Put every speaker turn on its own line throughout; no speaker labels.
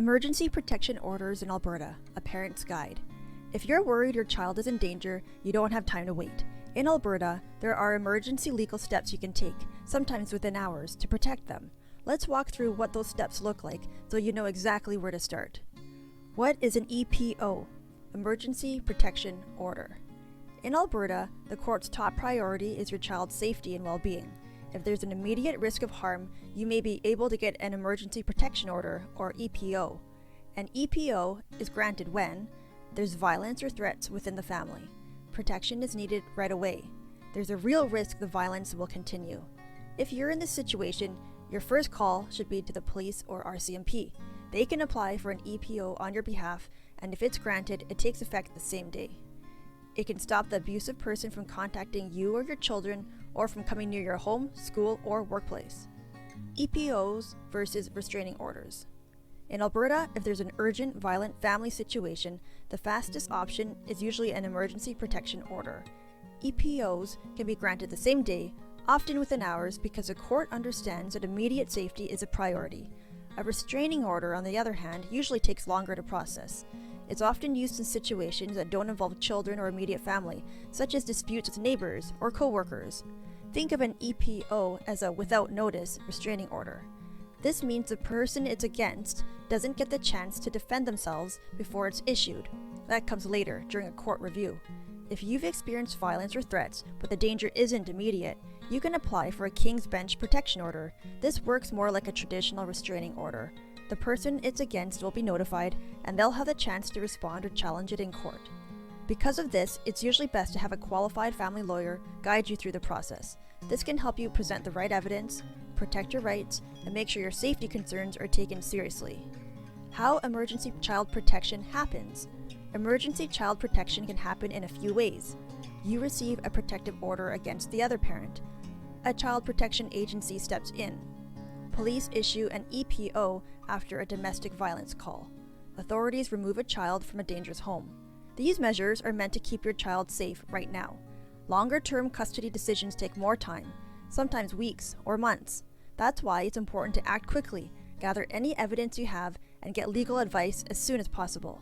Emergency Protection Orders in Alberta, a Parent's Guide. If you're worried your child is in danger, you don't have time to wait. In Alberta, there are emergency legal steps you can take, sometimes within hours, to protect them. Let's walk through what those steps look like so you know exactly where to start. What is an EPO? Emergency Protection Order. In Alberta, the court's top priority is your child's safety and well-being. If there's an immediate risk of harm, you may be able to get an Emergency Protection Order, or EPO. An EPO is granted when there's violence or threats within the family. Protection is needed right away. There's a real risk the violence will continue. If you're in this situation, your first call should be to the police or RCMP. They can apply for an EPO on your behalf, and if it's granted, it takes effect the same day. It can stop the abusive person from contacting you or your children or from coming near your home, school, or workplace. EPOs versus restraining orders. In Alberta, if there's an urgent, violent family situation, the fastest option is usually an emergency protection order. EPOs can be granted the same day, often within hours, because the court understands that immediate safety is a priority. A restraining order, on the other hand, usually takes longer to process. It's often used in situations that don't involve children or immediate family, such as disputes with neighbors or co-workers. Think of an EPO as a without notice restraining order. This means the person it's against doesn't get the chance to defend themselves before it's issued. That comes later, during a court review. If you've experienced violence or threats, but the danger isn't immediate, you can apply for a King's Bench protection order. This works more like a traditional restraining order. The person it's against will be notified, and they'll have the chance to respond or challenge it in court. Because of this, it's usually best to have a qualified family lawyer guide you through the process. This can help you present the right evidence, protect your rights, and make sure your safety concerns are taken seriously. How emergency child protection happens. Emergency child protection can happen in a few ways. You receive a protective order against the other parent. A child protection agency steps in. Police issue an EPO after a domestic violence call. Authorities remove a child from a dangerous home. These measures are meant to keep your child safe right now. Longer-term custody decisions take more time, sometimes weeks or months. That's why it's important to act quickly, gather any evidence you have, and get legal advice as soon as possible.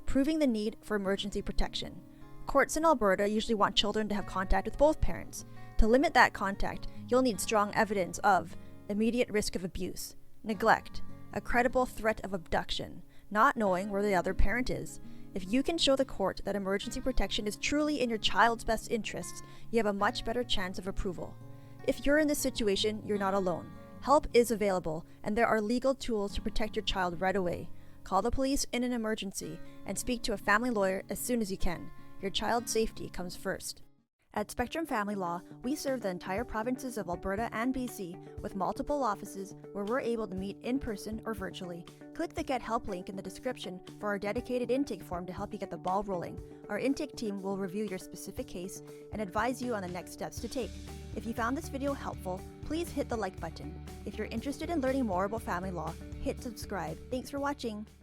Proving the need for emergency protection. Courts in Alberta usually want children to have contact with both parents. To limit that contact, you'll need strong evidence of immediate risk of abuse, neglect, a credible threat of abduction, not knowing where the other parent is. If you can show the court that emergency protection is truly in your child's best interests, you have a much better chance of approval. If you're in this situation, you're not alone. Help is available, and there are legal tools to protect your child right away. Call the police in an emergency and speak to a family lawyer as soon as you can. Your child's safety comes first. At Spectrum Family Law, we serve the entire provinces of Alberta and BC with multiple offices where we're able to meet in person or virtually. Click the Get Help link in the description for our dedicated intake form to help you get the ball rolling. Our intake team will review your specific case and advise you on the next steps to take. If you found this video helpful, please hit the like button. If you're interested in learning more about family law, hit subscribe. Thanks for watching.